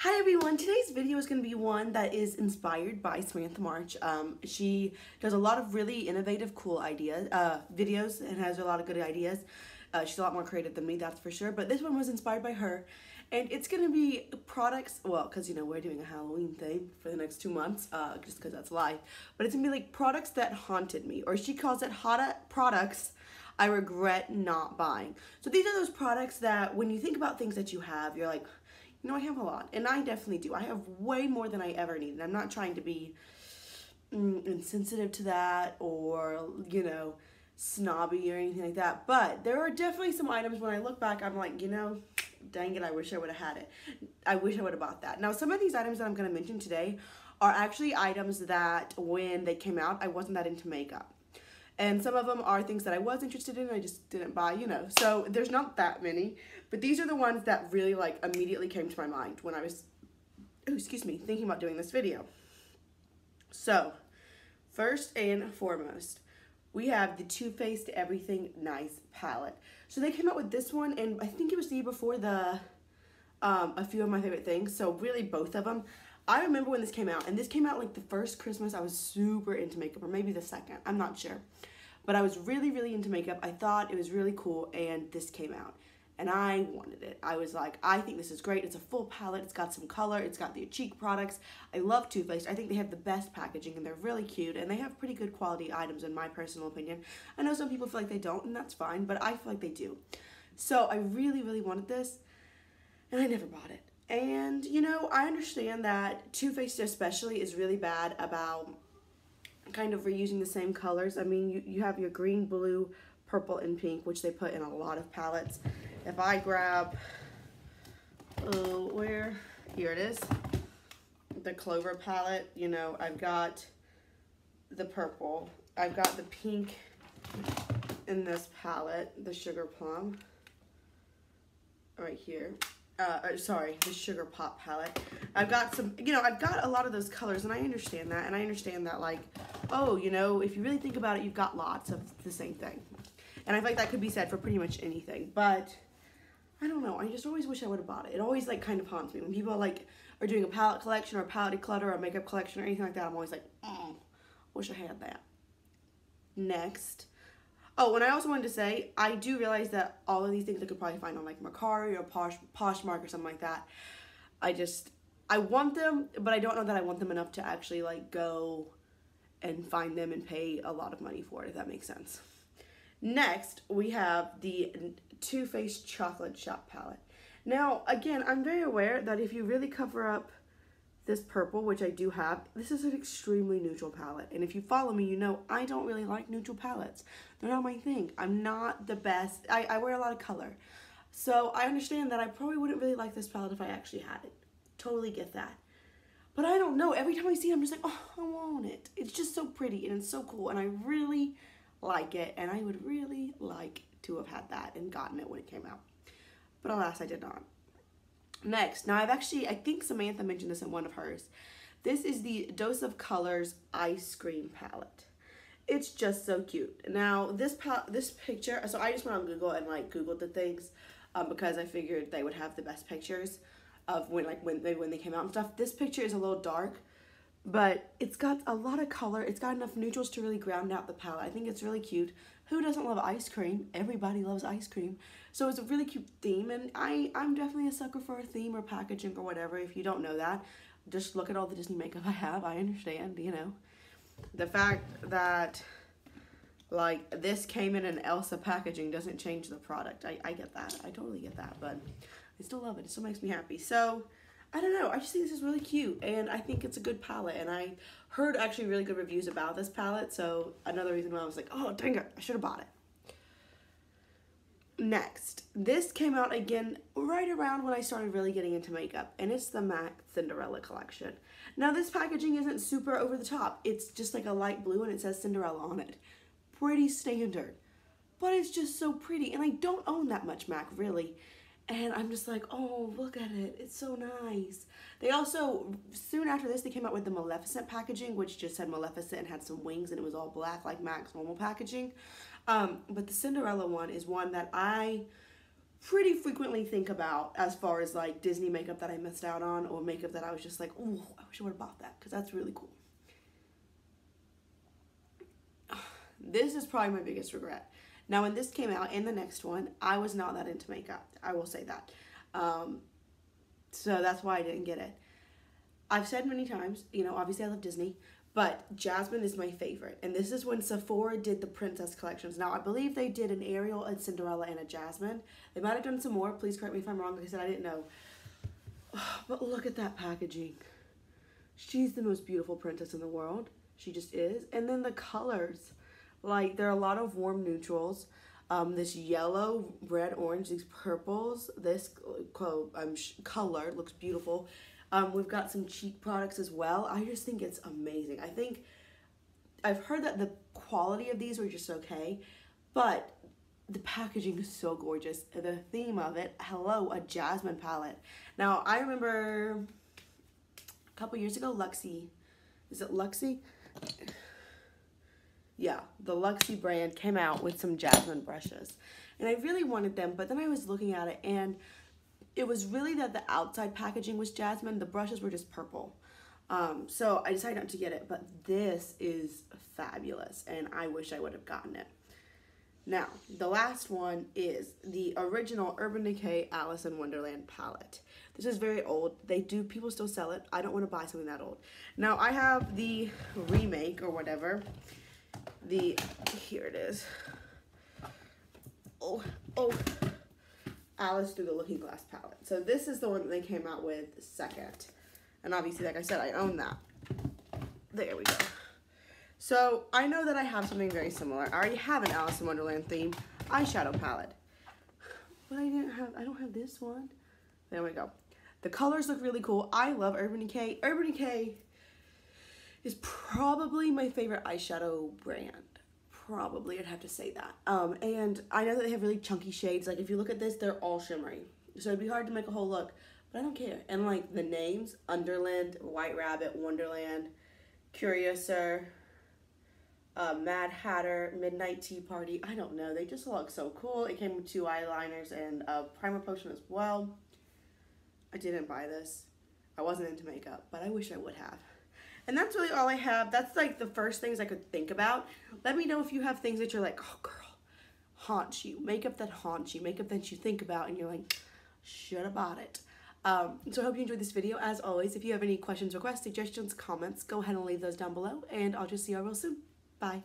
Hi everyone, today's video is going to be one that is inspired by Samantha March. She does a lot of really innovative, cool videos and has a lot of good ideas. She's a lot more creative than me, that's for sure, but this one was inspired by her. And it's going to be products, well, because, you know, we're doing a Halloween theme for the next 2 months, just because that's life. But it's going to be like products that haunted me, or she calls it products I regret not buying. So these are those products that when you think about things that you have, you're like, you know, I have a lot, and I definitely do. I have way more than I ever need, and I'm not trying to be insensitive to that or, you know, snobby or anything like that, but there are definitely some items when I look back, I'm like, you know, dang it, I wish I would have had it. I wish I would have bought that. Now, some of these items that I'm going to mention today are actually items that when they came out, I wasn't that into makeup. And some of them are things that I was interested in, I just didn't buy, you know. So there's not that many, but these are the ones that really like immediately came to my mind when I was, thinking about doing this video. So, first and foremost, we have the Too Faced Everything Nice palette. So they came out with this one, and I think it was the year before the, a few of my favorite things. So really both of them. I remember when this came out, and this came out like the first Christmas I was super into makeup, or maybe the second, I'm not sure. But I was really, really into makeup. I thought it was really cool, and this came out. And I wanted it. I was like, I think this is great. It's a full palette. It's got some color. It's got the cheek products. I love Too Faced. I think they have the best packaging, and they're really cute, and they have pretty good quality items in my personal opinion. I know some people feel like they don't, and that's fine, but I feel like they do. So I really, really wanted this, and I never bought it. And, you know, I understand that Too Faced especially is really bad about kind of reusing the same colors. I mean, you have your green, blue, purple, and pink, which they put in a lot of palettes. If I grab, here it is, the Clover palette, you know, I've got the purple, I've got the pink in this palette, the Sugar Plum, right here. The Sugar Pop palette. I've got some, you know, I've got a lot of those colors, and I understand that, like, oh, you know, if you really think about it, you've got lots of the same thing. And I feel like that could be said for pretty much anything, but I don't know, I just always wish I would have bought it. It always, like, kind of haunts me. When people, like, are doing a palette collection or a palette declutter or a makeup collection or anything like that, I'm always like, wish I had that. Next. Oh, and I also wanted to say, I do realize that all of these things I could probably find on, like, Mercari or Poshmark or something like that. I want them, but I don't know that I want them enough to actually, like, go and find them and pay a lot of money for it, if that makes sense. Next, we have the Too Faced Chocolate Shop palette. Now, again, I'm very aware that if you really cover up this purple, which I do have, this is an extremely neutral palette. And if you follow me, you know I don't really like neutral palettes. They're not my thing. I'm not the best. I wear a lot of color. So I understand that I probably wouldn't really like this palette if I actually had it. Totally get that. But I don't know. Every time I see it, I'm just like, oh, I want it. It's just so pretty and it's so cool. And I really like it. And I would really like to have had that and gotten it when it came out. But alas, I did not. Next, now I think Samantha mentioned this in one of hers. This is the Dose of Colors Ice Cream palette. It's just so cute. Now this picture, so I just went on Google and like Googled the things because I figured they would have the best pictures of when they came out and stuff. This picture is a little dark, but it's got a lot of color. It's got enough neutrals to really ground out the palette. I think it's really cute. Who doesn't love ice cream? Everybody loves ice cream. So it's a really cute theme, and I'm definitely a sucker for a theme or packaging or whatever. If you don't know that, just look at all the Disney makeup I have. I understand, you know. The fact that, like, this came in an Elsa packaging doesn't change the product. I get that. I totally get that, but I still love it. It still makes me happy. So, I don't know. I just think this is really cute, and I think it's a good palette, and I heard actually really good reviews about this palette, so another reason why I was like, oh, dang it, I should have bought it. Next, this came out again right around when I started really getting into makeup, and it's the MAC Cinderella collection. Now, this packaging isn't super over the top. It's just like a light blue, and it says Cinderella on it. Pretty standard, but it's just so pretty, and I don't own that much MAC, really. And I'm just like, oh, look at it. It's so nice. They also, soon after this, they came out with the Maleficent packaging, which just said Maleficent and had some wings, and it was all black like MAC's normal packaging. But the Cinderella one is one that I pretty frequently think about as far as like Disney makeup that I missed out on, or makeup that I was just like, oh, I wish I would have bought that, because that's really cool. This is probably my biggest regret. Now, when this came out and the next one, I was not that into makeup. I will say that. So that's why I didn't get it. I've said many times, you know, obviously I love Disney, but Jasmine is my favorite. And this is when Sephora did the princess collections. Now, I believe they did an Ariel, a Cinderella, and a Jasmine. They might have done some more. Please correct me if I'm wrong. Like I said, I didn't know. But look at that packaging. She's the most beautiful princess in the world. She just is. And then the colors. Like, there are a lot of warm neutrals. This yellow, red, orange, these purples. This color looks beautiful. We've got some cheek products as well. I just think it's amazing. I've heard that the quality of these are just okay, but the packaging is so gorgeous. The theme of it, hello, a Jasmine palette. Now, I remember a couple years ago, Luxie, is it Luxie? Yeah, the Luxie brand came out with some Jasmine brushes. And I really wanted them, but then I was looking at it and it was really that the outside packaging was Jasmine. The brushes were just purple. So I decided not to get it, but this is fabulous and I wish I would have gotten it. Now, the last one is the original Urban Decay Alice in Wonderland palette. This is very old. People still sell it. I don't want to buy something that old. Now, I have the remake or whatever. Here it is. Oh, Alice Through the Looking Glass palette. So this is the one that they came out with second. And obviously, like I said, I own that. There we go. So I know that I have something very similar. I already have an Alice in Wonderland theme eyeshadow palette. But I don't have this one. There we go. The colors look really cool. I love Urban Decay. Urban Decay is probably my favorite eyeshadow brand. Probably, I'd have to say that. And I know that they have really chunky shades. Like, if you look at this, they're all shimmery. So it'd be hard to make a whole look, but I don't care. And, like, the names, Underland, White Rabbit, Wonderland, Curiouser, Mad Hatter, Midnight Tea Party. I don't know. They just look so cool. It came with 2 eyeliners and a primer potion as well. I didn't buy this. I wasn't into makeup, but I wish I would have. And that's really all I have. That's like the first things I could think about. Let me know if you have things that you're like, oh girl, haunts you. Makeup that haunts you. Makeup that you think about and you're like, should have bought it. So I hope you enjoyed this video. As always, if you have any questions, requests, suggestions, comments, go ahead and leave those down below. And I'll just see you all real soon. Bye.